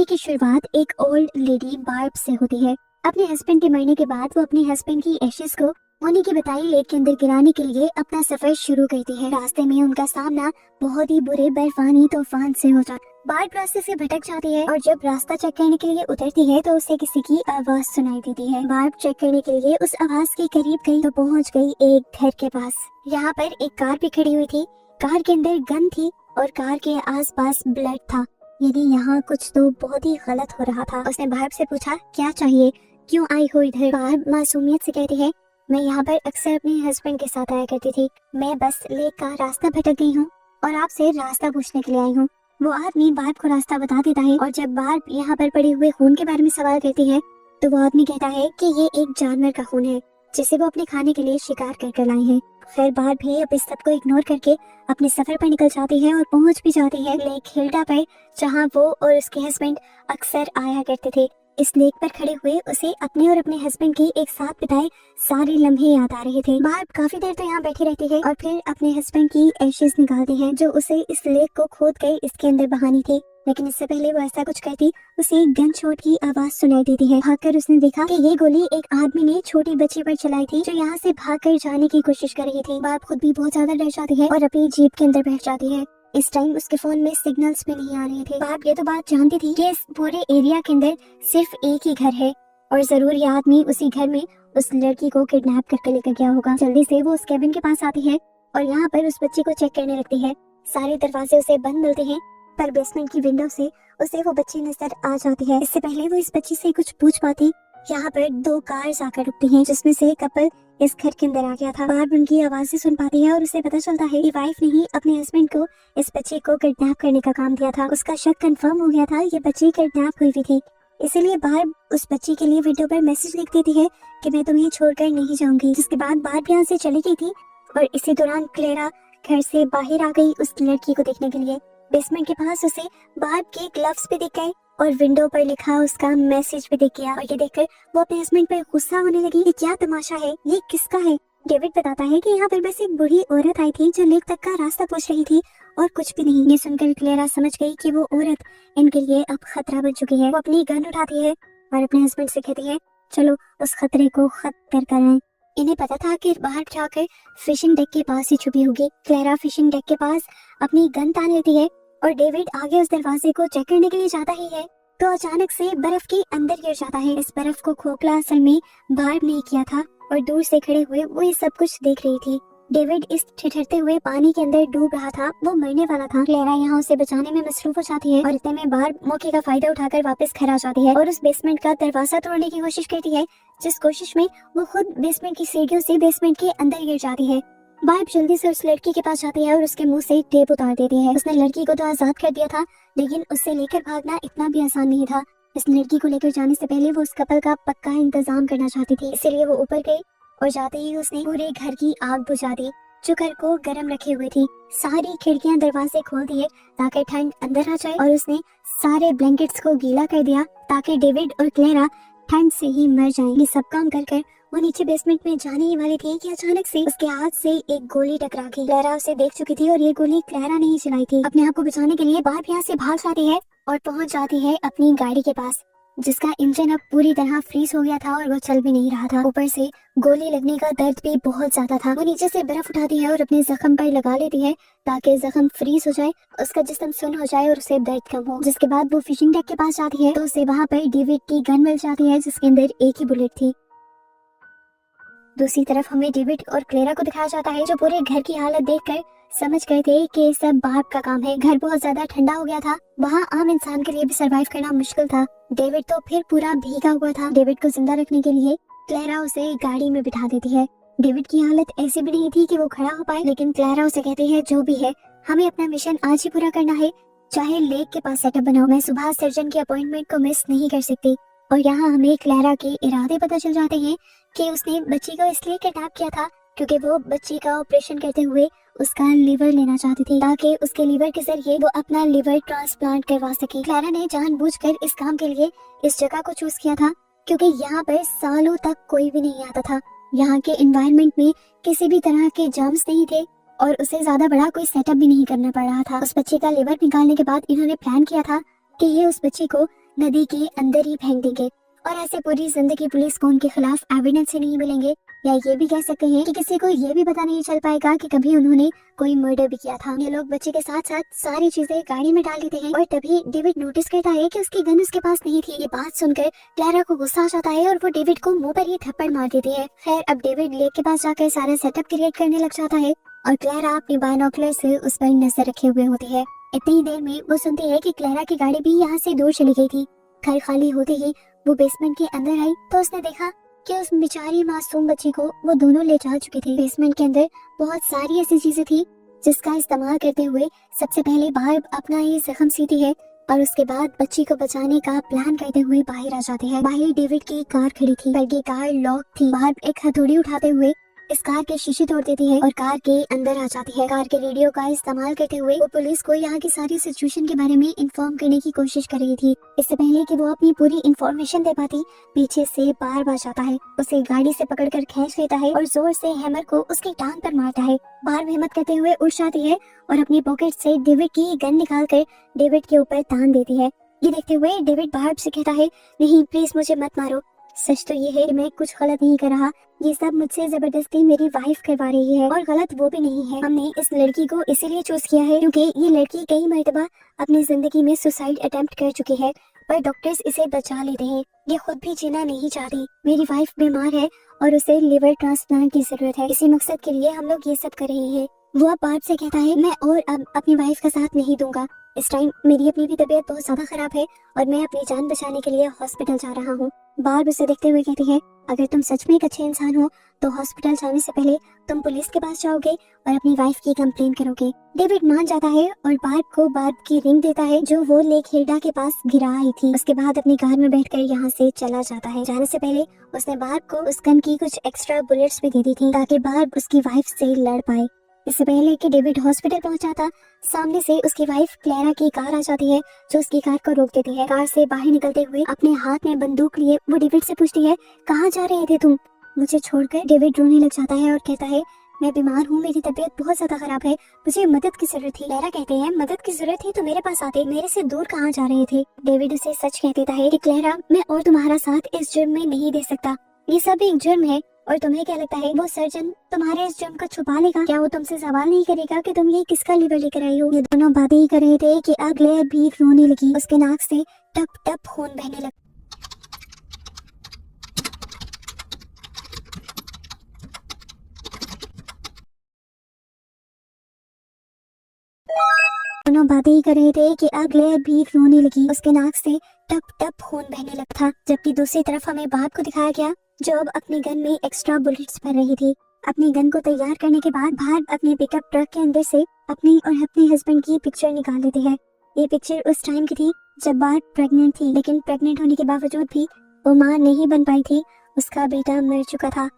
की शुरुआत एक ओल्ड लेडी बार्ब से होती है। अपने हस्बैंड के मरने के बाद वो अपने हस्बैंड की एशेस को उन्हीं की बताई लेक के अंदर गिराने के लिए अपना सफर शुरू करती है। रास्ते में उनका सामना बहुत ही बुरे बर्फानी तूफान से हो जाता। बार्ब रास्ते से भटक जाती है और जब रास्ता चेक करने के लिए उतरती है तो उसे किसी की आवाज सुनाई देती है। बार्ब चेक करने के लिए उस आवाज के करीब गई तो पहुंच गई एक घर के पास। यहाँ पर एक कार भी खड़ी हुई थी। कार के अंदर गन थी और कार के आसपास ब्लड था। यदि यहाँ कुछ तो बहुत ही गलत हो रहा था। उसने बार्ब से पूछा, क्या चाहिए, क्यों आई हो इधर? बार्ब मासूमियत से कहती है, मैं यहाँ पर अक्सर अपने हस्बैंड के साथ आया करती थी। मैं बस लेक का रास्ता भटक गई हूँ और आपसे रास्ता पूछने के लिए आई हूँ। वो आदमी बार्ब को रास्ता बता देता है और जब बार्ब यहाँ पर पड़े हुए खून के बारे में सवाल करती है तो वो आदमी कहता है कि ये एक जानवर का खून है जिसे वो अपने खाने के लिए शिकार कर लाई है। खैर बार्ब भी अब इस सब को इग्नोर करके अपने सफर पर निकल जाती है और पहुंच भी जाती है लेक हिल्डा पर, जहां वो और उसके हस्बैंड अक्सर आया करते थे। इस लेक पर खड़े हुए उसे अपने और अपने हस्बैंड के एक साथ बिताए सारे लम्हे याद आ रहे थे। बार्ब काफी देर तो यहाँ बैठी रहती है और फिर अपने हस्बैंड की एशेस निकालती है जो उसे इस लेक को खोद कर इसके अंदर बहानी थी। लेकिन इससे पहले वो ऐसा कुछ करती उसे एक गन शॉट की आवाज सुनाई देती है। भागकर उसने देखा कि ये गोली एक आदमी ने छोटी बच्ची पर चलाई थी जो यहाँ से भागकर जाने की कोशिश कर रही थी। बार्ब खुद भी बहुत ज्यादा डर जाती है और अपनी जीप के अंदर बैठ जाती है। इस टाइम उसके फोन में सिग्नल्स भी नहीं आ रहे थे। बार्ब ये तो बात जानती थी कि इस पूरे एरिया के अंदर सिर्फ एक ही घर है और जरूर ये आदमी उसी घर में उस लड़की को किडनैप करके लेकर गया होगा। जल्दी से वो उस केबिन के पास आती है और यहाँ पर उस बच्ची को चेक करने लगती है। सारे दरवाजे उसे बंद मिलते हैं पर बेसमेंट की विंडो से उसे वो बच्ची नजर आ जाती है। इससे पहले वो इस बच्ची से कुछ पूछ पाती, यहाँ पर दो कार्स आकर रुकती हैं जिसमें से एक कपल इस घर के अंदर आ गया था। बार्ब उनकी आवाज़ें सुन पाती है और उसे पता चलता है कि वाइफ ने ही अपने हस्बैंड को इस बच्ची को किडनैप करने का काम दिया था। उसका शक कंफर्म हो गया था, ये बच्ची किडनैप हुई थी। इसीलिए बार्ब उस बच्ची के लिए विंडो पर मैसेज लिख देती है कि मैं तुम्हें छोड़कर नहीं जाऊंगी। जिसके बाद बार्ब यहाँ से चली गई थी और इसी दौरान क्लेरा घर से बाहर आ गई उस लड़की को देखने के लिए। बेसमेंट के पास उसे बार्ब के ग्लव्स भी दिख गए और विंडो पर लिखा उसका मैसेज भी दिख गया और ये देखकर वो अपने हस्बैंड पर गुस्सा होने लगी कि क्या तमाशा है, ये किसका है। डेविड बताता है कि यहाँ पर बस एक बूढ़ी औरत आई थी जो लेक तक का रास्ता पूछ रही थी और कुछ भी नहीं। ये सुनकर क्लेरा समझ गई कि वो औरत इनके लिए अब खतरा बन चुकी है। वो अपनी गन उठाती है और अपने हस्बैंड से कहती है, चलो उस खतरे को खत्म कर आए। इन्हें पता था कि बाहर जाकर फिशिंग डेक के पास ही छुपी होगी। क्लेरा फिशिंग डेक के पास अपनी गन तान लेती है और डेविड आगे उस दरवाजे को चेक करने के लिए जाता ही है तो अचानक से बर्फ के अंदर गिर जाता है। इस बर्फ को खोखला असल में बार्ब नहीं किया था और दूर से खड़े हुए वो ये सब कुछ देख रही थी। डेविड इस ठिठुरते हुए पानी के अंदर डूब रहा था, वो मरने वाला था। क्लेरा यहाँ उसे बचाने में मसरूफ हो जाती है और इतने में बार्ब मौके का फायदा उठाकर वापस घर आ जाती है और उस बेसमेंट का दरवाजा तोड़ने की कोशिश करती है, जिस कोशिश में वो खुद बेसमेंट की सीढ़ियों से बेसमेंट के अंदर गिर जाती है। बार्ब जल्दी से उस लड़की के पास जाती है और उसके मुंह से टेप उतार देती है। उसने लड़की को तो आजाद कर दिया था लेकिन उससे लेकर भागना इतना भी आसान नहीं था। इस लड़की को लेकर जाने से पहले वो उस कपल का पक्का इंतजाम करना चाहती थी, इसीलिए वो ऊपर गई और जाते ही उसने पूरे घर की आग बुझा दी जो घर को गर्म रखे हुए थी। सारी खिड़कियां दरवाजे खोल दिए ताकि ठंड अंदर आ जाए और उसने सारे ब्लैंकेट्स को गीला कर दिया ताकि डेविड और क्लेरा ठंड से ही मर जाएं। ये सब काम कर वो नीचे बेसमेंट में जाने ही वाली थी कि अचानक से उसके हाथ से एक गोली टकरा गई। क्लेरा उसे देख चुकी थी और ये गोली क्लेरा ने ही चलाई थी। अपने आप को बचाने के लिए बार्ब यहाँ से भाग जाती है और पहुंच जाती है अपनी गाड़ी के पास जिसका इंजन अब पूरी तरह फ्रीज हो गया था और वो चल भी नहीं रहा था। ऊपर से गोली लगने का दर्द भी बहुत ज्यादा था। वो नीचे से बर्फ उठाती है और अपने जख्म पर लगा लेती है ताकि जख्म फ्रीज हो जाए, उसका जिस्म सुन्न हो जाए और उसे दर्द कम हो। जिसके बाद वो फिशिंग डेक के पास जाती है तो उसे वहाँ पर डेविड की गन मिल जाती है जिसके अंदर एक ही बुलेट थी। दूसरी तरफ हमें डेविड और क्लेरा को दिखाया जाता है जो पूरे घर की हालत देखकर समझ गए थे कि सब बार्ब का काम है। घर बहुत ज्यादा ठंडा हो गया था, वहाँ आम इंसान के लिए भी सरवाइव करना मुश्किल था। डेविड तो फिर पूरा भीगा हुआ था। डेविड को जिंदा रखने के लिए क्लेरा उसे गाड़ी में बिठा देती है। डेविड की हालत ऐसी भी नहीं थी कि वो खड़ा हो पाए, लेकिन क्लेरा उसे कहती है जो भी है हमें अपना मिशन आज ही पूरा करना है, चाहे लेक के पास सेटअप बनाओ। मैं सुबह सर्जन की अपॉइंटमेंट को मिस नहीं कर सकती। और यहाँ हमें क्लेरा के इरादे पता चल जाते हैं कि उसने बच्ची को इसलिए किडनैप किया था क्योंकि वो बच्ची का ऑपरेशन करते हुए उसका लिवर लेना चाहती थी ताकि उसके लिवर के जरिए वो अपना लिवर ट्रांसप्लांट करवा सके। क्लेरा ने जानबूझकर इस काम के लिए इस जगह को चूज किया था क्योंकि यहाँ पर सालों तक कोई भी नहीं आता था। यहाँ के एनवायरनमेंट में किसी भी तरह के जर्म्स नहीं थे और उसे ज्यादा बड़ा कोई सेटअप भी नहीं करना पड़ रहा था। उस बच्ची का लिवर निकालने के बाद इन्होंने प्लान किया था कि ये उस बच्ची को नदी के अंदर ही फेंक देंगे और ऐसे पूरी जिंदगी पुलिस को उनके खिलाफ एविडेंस ही नहीं मिलेंगे। या ये भी कह सकते हैं कि किसी को ये भी पता नहीं चल पाएगा कि कभी उन्होंने कोई मर्डर भी किया था। ये लोग बच्चे के साथ साथ सारी चीजें गाड़ी में डाल देते हैं और तभी डेविड नोटिस करता है कि उसकी गन उसके पास नहीं थी। ये बात सुनकर क्लैरा को गुस्सा आ जाता है और वो डेविड को मुंह पर ही थप्पड़ मार देती है। खैर अब डेविड लेक के पास जाकर सारा सेटअप क्रिएट करने लग जाता है और क्लैरा अपनी बायनोकुलर से उस पर नजर रखे हुए होती है। इतनी ही देर में वो सुनती है कि क्लैरा की गाड़ी भी यहाँ से दूर चली गई थी। घर खाली होते ही वो बेसमेंट के अंदर आई तो उसने देखा कि उस बेचारी मासूम बच्ची को वो दोनों ले जा चुके थे। बेसमेंट के अंदर बहुत सारी ऐसी चीजें थी जिसका इस्तेमाल करते हुए सबसे पहले बार्ब अपना ये जख्म सीती है और उसके बाद बच्ची को बचाने का प्लान करते हुए बाहर आ जाते हैं। बाहर डेविड की कार खड़ी थी पर ये कार लॉक थी। बार्ब एक हथौड़ी उठाते हुए इस कार के शीशे तोड़ देती है और कार के अंदर आ जाती है। कार के रेडियो का इस्तेमाल करते हुए वो पुलिस को यहाँ की सारी सिचुएशन के बारे में इन्फॉर्म करने की कोशिश कर रही थी। इससे पहले कि वो अपनी पूरी इन्फॉर्मेशन दे पाती, पीछे से बार्ब आ जाता है, उसे गाड़ी से पकड़कर खींच लेता है और जोर से हैमर को उसकी टांग पर मारता है। बार्ब हिम्मत करते हुए उठ जाती है और अपनी पॉकेट से डेविड की गन निकालकर डेविड के ऊपर तान देती है। ये देखते हुए डेविड बार्ब से कहता है, नहीं प्लीज मुझे मत मारो। सच तो ये है कि मैं कुछ गलत नहीं कर रहा, ये सब मुझसे जबरदस्ती मेरी वाइफ करवा रही है और गलत वो भी नहीं है। हमने इस लड़की को इसीलिए चूज किया है क्योंकि ये लड़की कई मर्तबा अपनी जिंदगी में सुसाइड अटेम्प्ट कर चुकी है पर डॉक्टर्स इसे बचा लेते हैं। ये खुद भी जीना नहीं चाहती। मेरी वाइफ बीमार है और उसे लिवर ट्रांसप्लांट की जरूरत है। इसी मकसद के लिए हम लोग ये सब कर रहे हैं। वो अब बार्ब से कहता है, मैं और अब अपनी वाइफ का साथ नहीं दूंगा। इस टाइम मेरी अपनी भी तबीयत बहुत ज्यादा खराब है और मैं अपनी जान बचाने के लिए हॉस्पिटल जा रहा हूँ। बार्ब उसे देखते हुए कहती है, अगर तुम सच में एक अच्छे इंसान हो तो हॉस्पिटल जाने से पहले तुम पुलिस के पास जाओगे और अपनी वाइफ की कंप्लेन करोगे। डेविड मान जाता है और बार्ब को बार्ब की रिंग देता है जो वो लेक हिल्डा के पास गिरा आई थी। उसके बाद अपनी कार में बैठकर यहाँ से चला जाता है। जाने से पहले उसने बार्ब को उस गन की कुछ एक्स्ट्रा बुलेट्स भी दे दी थी ताकि बार्ब उसकी वाइफ से लड़ पाए। इससे पहले कि डेविड हॉस्पिटल पहुंचा था, सामने से उसकी वाइफ क्लैरा की कार आ जाती है जो उसकी कार को रोक देती है। कार से बाहर निकलते हुए अपने हाथ में बंदूक लिए वो डेविड से पूछती है, कहाँ जा रहे थे तुम? मुझे छोड़कर डेविड रोने लग जाता है और कहता है, मैं बीमार हूँ, मेरी तबीयत बहुत ज्यादा खराब है, मुझे मदद की जरूरत थी। क्लैरा कहते हैं, मदद की जरूरत थी तो मेरे पास आते, मेरे से दूर कहाँ जा रहे थे? डेविड उसे सच कह देता है कि क्लैरा, मैं और तुम्हारा साथ इस जुर्म में नहीं दे सकता, ये सब एक जुर्म है। और तुम्हें क्या लगता है वो सर्जन तुम्हारे इस जुर्म को छुपा लेगा? क्या वो तुमसे सवाल नहीं करेगा कि तुम ये किसका लिवर लेकर आई हो? ये दोनों बातें ही कर रहे थे कि अगले भी रोने लगी। उसके नाक से टप टप खून बहने लगा। दोनों बातें ही कर रहे थे कि अगले भी रोने लगी। उसके नाक से टप टप खून बहने लगा था। जबकि दूसरी तरफ हमें बार्ब को दिखाया गया जो अब अपनी गन में एक्स्ट्रा बुलेट्स भर रही थी। अपनी गन को तैयार करने के बाद बार्ब अपने पिकअप ट्रक के अंदर से अपनी और अपने हस्बैंड की पिक्चर निकाल लेती है। ये पिक्चर उस टाइम की थी जब बार्ब प्रेग्नेंट थी, लेकिन प्रेग्नेंट होने के बावजूद भी वो माँ नहीं बन पाई थी, उसका बेटा मर चुका था।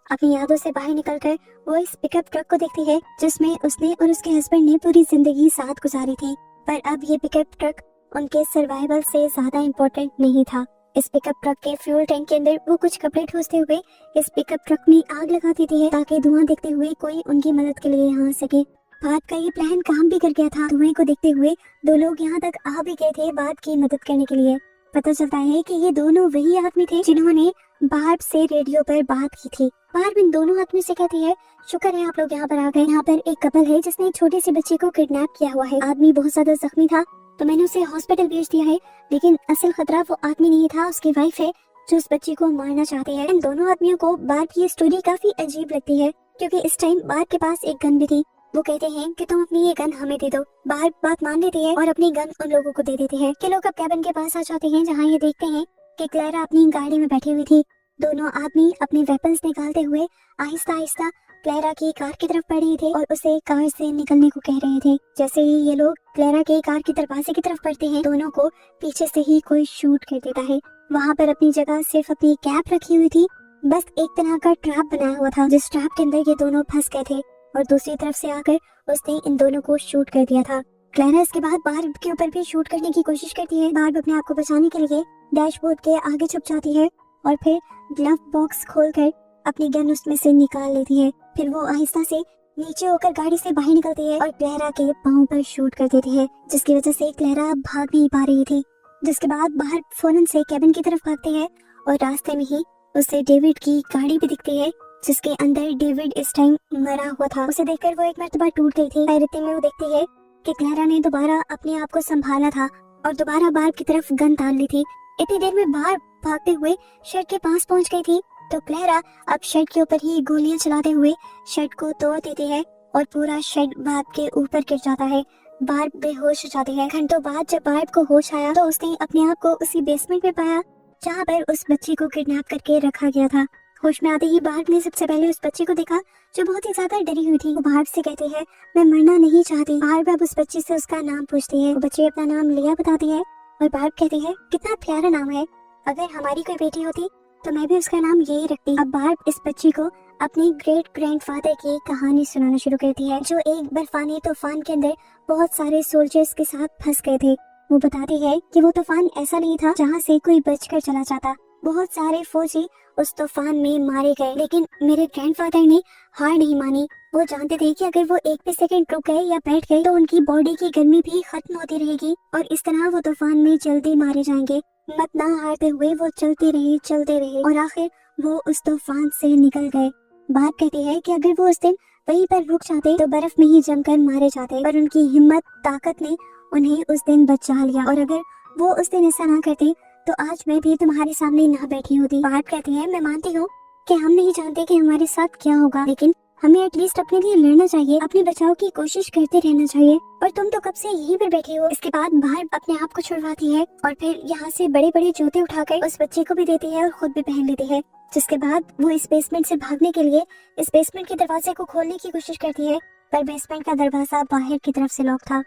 अपनी यादों से बाहर निकलकर वो इस पिकअप ट्रक को देखती है जिसमें उसने और उसके हस्बैंड ने पूरी जिंदगी साथ गुजारी थी। पर अब ये पिकअप ट्रक उनके सर्वाइवल से ज्यादा इम्पोर्टेंट नहीं था। इस पिकअप ट्रक के फ्यूल टैंक के अंदर वो कुछ कपड़े ठूसते हुए इस पिकअप ट्रक में आग लगा देती है ताकि धुआं देखते हुए कोई उनकी मदद के लिए यहाँ आ सके। बार्ब का ये प्लान काम भी कर गया था। धुएं को देखते हुए दो लोग यहाँ तक आ भी गए थे बार्ब की मदद करने के लिए। पता चलता है कि ये दोनों वही आदमी थे जिन्होंने बार्ब से रेडियो पर बात की थी। बार्ब इन दोनों आदमी से कहती है, शुक्र है आप लोग यहाँ पर आ गए। यहाँ पर एक कपल है जिसने एक छोटी सी बच्ची को किडनैप किया हुआ है। आदमी बहुत ज्यादा जख्मी था तो मैंने उसे हॉस्पिटल भेज दिया है, लेकिन असल खतरा वो आदमी नहीं था, उसकी वाइफ है जो उस बच्ची को मारना चाहती है। इन दोनों आदमियों को बार्ब की स्टोरी काफी अजीब लगती है क्योंकि इस टाइम बार्ब के पास एक गन भी थी। वो कहते हैं कि तुम अपनी ये गन हमें दे दो। बार्ब बात मान लेती है और अपनी गन उन लोगों को दे देती है। कि लोग अब कैबिन के पास आ जाते हैं जहाँ ये देखते हैं कि क्लैरा अपनी गाड़ी में बैठी हुई थी। दोनों आदमी अपने वेपन्स निकालते हुए आहिस्ता आहिस्ता क्लैरा की कार की तरफ बढ़ रहे थे और उसे कार से निकलने को कह रहे थे। जैसे ही ये लोग क्लैरा के कार की दरवाजे की तरफ बढ़ते हैं, दोनों को पीछे से ही कोई शूट कर देता है। वहाँ पर अपनी जगह सिर्फ अपनी कैप रखी हुई थी, बस एक तरह का ट्रैप बनाया हुआ था जिस ट्रैप के अंदर ये दोनों फंस गए थे और दूसरी तरफ से आकर उसने इन दोनों को शूट कर दिया था। क्लैरा इसके बाद बार्ब के ऊपर भी शूट करने की कोशिश करती है। बार्ब अपने आप को बचाने के लिए डैशबोर्ड के आगे छुप जाती है और फिर ग्लव बॉक्स खोलकर अपनी गन उसमें से निकाल लेती है। फिर वो आहिस्ता से नीचे होकर गाड़ी से बाहर निकलती है और क्लेरा के पाँव पर शूट कर देती है, जिसकी वजह से क्लेरा भाग नहीं पा रही थी। जिसके बाद बाहर फौरन से कैबिन की तरफ भागती है और रास्ते में ही उसे डेविड की गाड़ी भी दिखती है, जिसके अंदर डेविड इस टाइम मरा हुआ था। उसे देखकर वो एक मर्तबा टूट गई थी। हैरती में वो देखती है कि क्लेरा ने दोबारा अपने आप को संभाला था और दोबारा बार्ब की तरफ गन तान ली थी। इतनी देर में बार्ब भागते हुए शेड के पास पहुंच गई थी, तो क्लेरा अब शेड के ऊपर ही गोलियां चलाते हुए शेड को तोड़ देती है और पूरा शेड बार्ब के ऊपर गिर जाता है। बार्ब बेहोश हो जाती है। घंटों बाद जब बार्ब को होश आया तो उसने अपने आप को उसी बेसमेंट में पाया जहाँ पर उस बच्ची को किडनैप करके रखा गया था। होश में आते ही बार्ब ने सबसे पहले उस बच्ची को देखा जो बहुत ही ज्यादा डरी हुई थी। वो बार्ब से कहती है, मैं मरना नहीं चाहती। बार्ब अब उस बच्ची से उसका नाम पूछती है। वो बच्ची अपना नाम लिया बताती है और बार्ब कहती है, कितना प्यारा नाम है, अगर हमारी कोई बेटी होती तो मैं भी उसका नाम यही रखती। अब बार्ब इस बच्ची को अपनी ग्रेट ग्रैंडफादर की कहानी सुनाना शुरू करती है, जो एक बर्फानी तूफान के अंदर बहुत सारे सोल्जर्स के साथ फंस गए थे। वो बताती है कि वो तूफान ऐसा नहीं था जहाँ से कोई बचकर चला जाता। बहुत सारे फौजी उस तूफान में मारे गए, लेकिन मेरे ग्रैंडफादर ने हार नहीं मानी। वो जानते थे कि अगर वो एक भी सेकंड रुक गए या बैठ गए तो उनकी बॉडी की गर्मी भी खत्म होती रहेगी और इस तरह वो तूफान में जल्दी मारे जाएंगे। हिम्मत ना हारते हुए वो चलते रहे और आखिर वो उस तूफान से निकल गए। बात कहती है कि अगर वो उस दिन वहीं पर रुक जाते तो बर्फ में ही जमकर मारे जाते, पर उनकी हिम्मत ताकत ने उन्हें उस दिन बचा लिया। और अगर वो उस दिन ऐसा ना करते तो आज मैं भी तुम्हारे सामने ना बैठी होती। बात कहती है, मैं मानती हूँ कि हम नहीं जानते कि हमारे साथ क्या होगा, लेकिन हमें एटलीस्ट अपने लिए लड़ना चाहिए, अपने बचाव की कोशिश करते रहना चाहिए। और तुम तो कब से यहीं पर बैठी हो। इसके बाद बाहर अपने आप को छुड़वाती है और फिर यहाँ से बड़े बड़े जूते उठाकर उस बच्चे को भी देती है और खुद भी पहन लेती है। जिसके बाद वो इस बेसमेंट से भागने के लिए इस बेसमेंट के दरवाजे को खोलने की कोशिश करती है, पर बेसमेंट का दरवाजा बाहर की तरफ से लॉक था।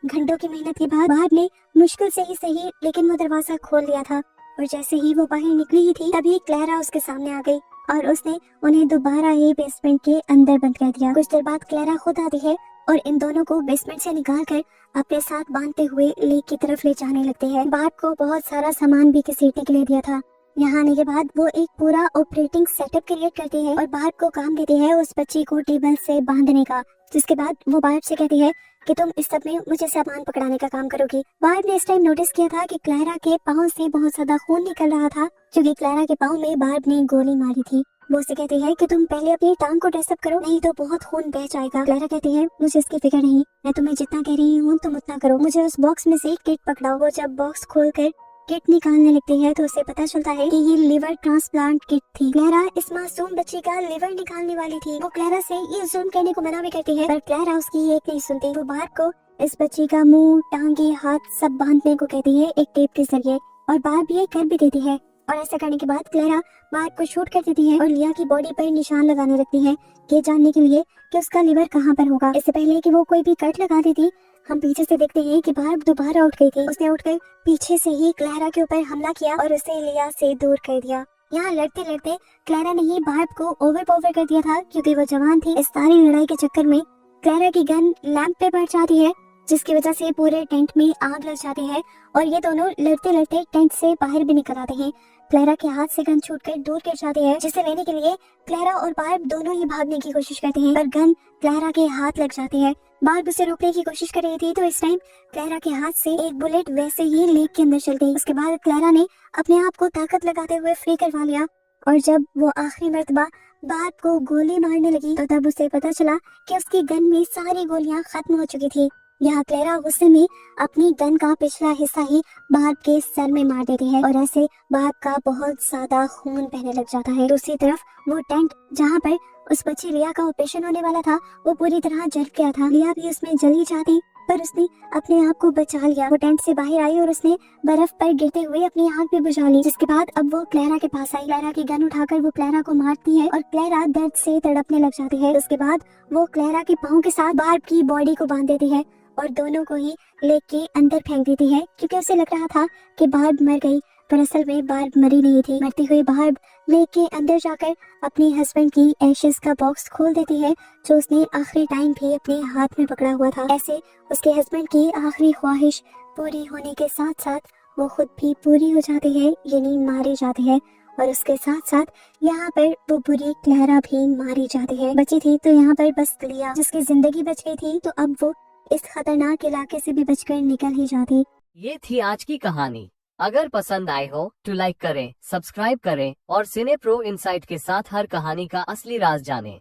घंटों की मेहनत के बाद बार्ब ने मुश्किल से ही सही लेकिन वो दरवाजा खोल लिया था और जैसे ही वो बाहर निकली ही थी तभी क्लेरा उसके सामने आ गई और उसने उन्हें दोबारा ही बेसमेंट के अंदर बंद कर दिया। कुछ देर बाद क्लेरा खुद आती है और इन दोनों को बेसमेंट से निकाल कर अपने साथ बांधते हुए लेक की तरफ ले जाने लगते हैं। बार्ब को बहुत सारा सामान भी घसीटने के लिए दिया था। यहाँ आने के बाद वो एक पूरा ऑपरेटिंग सेटअप क्रिएट करती है और बार्ब को काम देती है उस बच्ची को टेबल से बांधने का। जिसके बाद वो बार्ब से कहती है कि तुम इस सब में मुझे सामान पकड़ाने का काम करोगी। बार्ब ने इस टाइम नोटिस किया था कि क्लेरा के पाँव से बहुत ज्यादा खून निकल रहा था, क्योंकि क्लेरा के पाँव में बार्ब ने गोली मारी थी। वो उसे कहती है कि तुम पहले अपनी टांग को ड्रेसअप करो, नहीं तो बहुत खून बह जाएगा। क्लेरा कहती है, मुझे इसकी फिक्र नहीं, मैं तुम्हें जितना कह रही हूँ तुम उतना करो। मुझे उस बॉक्स में से किट पकड़ाओ। वो जब बॉक्स खोलकर किट निकालने लगती है तो उसे पता चलता है कि ये लिवर ट्रांसप्लांट किट थी। क्लेरा इस मासूम बच्ची का लिवर निकालने वाली थी। वो क्लेरा से ये ज़ूम करने को मना भी करती है, पर क्लेरा उसकी एक नहीं सुनती। वो बार्ब को इस बच्ची का मुंह, टांगे, हाथ सब बांधने को कहती है एक टेप के जरिए और बार्ब ये कर भी देती है। और ऐसा करने के बाद क्लेरा बार्ब को शूट कर देती है और लिया की बॉडी पर निशान लगाने लगती है, ये जानने के लिए कि उसका लिवर कहाँ पर होगा। इससे पहले कि वो कोई भी कट लगा देती, हम पीछे से देखते हैं कि बार्ब दोबारा उठ गई थी। उसने उठकर पीछे से ही क्लेरा के ऊपर हमला किया और उसे लिया से दूर कर दिया। यहाँ लड़ते लड़ते क्लेरा ने ही बार्ब को ओवरपावर कर दिया था, क्योंकि वो जवान थी। इस सारी लड़ाई के चक्कर में क्लेरा की गन लैंप पे पड़ जाती है, जिसकी वजह से पूरे टेंट में आग लग जाती है और ये दोनों लड़ते लड़ते टेंट से बाहर भी निकल आते हैं। क्लेरा के हाथ से गन छूटकर दूर गिर जाती है, जिसे लेने के लिए क्लेरा और बार्ब दोनों ही भागने की कोशिश करते हैं, पर गन क्लेरा के हाथ लग जाती है। बार्ब उसे रोकने की कोशिश कर रही थी तो इस टाइम क्लेरा के हाथ से एक बुलेट वैसे ही लेक के अंदर चल गई। उसके बाद क्लेरा ने अपने आप को ताकत लगाते हुए फ्री करवा लिया और जब वो आखिरी मर्तबा बार्ब को गोली मारने लगी तो तब उसे पता चला कि उसकी गन में सारी गोलियां खत्म हो चुकी थी। यहाँ क्लेरा गुस्से में अपनी गन का पिछला हिस्सा ही बार्ब के सर में मार देती है और ऐसे बार्ब का बहुत ज्यादा खून बहने लग जाता है। दूसरी तरफ वो टेंट जहाँ पर उस बच्ची लिया का ऑपरेशन होने वाला था वो पूरी तरह जल गया था। लिया भी उसमें जली जाती, पर उसने अपने आप को बचा लिया। वो टेंट से बाहर आई और उसने बर्फ पर गिरते हुए अपनी आंख भी बुझा ली। जिसके बाद अब वो क्लेरा के पास आई। क्लेरा की गन उठाकर वो क्लेरा को मारती है और क्लेरा दर्द से तड़पने लग जाती है। उसके बाद वो क्लेरा के पाँव के साथ बार्ब की बॉडी को बांध देती है और दोनों को ही लेक के अंदर फेंक देती है, क्योंकि उसे लग रहा था कि बार्ब मर गई, पर असल में बार्ब मरी नहीं थी। मरती हुई बार्ब लेक के अंदर जाकर अपने हस्बैंड की एशेस का बॉक्स खोल देती है, जो उसने आखिरी टाइम भी अपने हाथ में पकड़ा हुआ था। ऐसे उसके हस्बैंड की आखिरी ख्वाहिश पूरी होने के साथ साथ वो खुद भी पूरी हो जाती है, यानी मारी जाती है। और उसके साथ साथ यहाँ पर वो बुरी क्लैरा भी मारी जाती है। बची थी तो यहाँ पर बस लिया, जिसकी जिंदगी बच गई थी, तो अब वो इस खतरनाक इलाके से भी बचकर निकल ही जाती। ये थी आज की कहानी। अगर पसंद आए हो तो लाइक करें, सब्सक्राइब करें और सिने प्रो इनसाइट के साथ हर कहानी का असली राज जानें।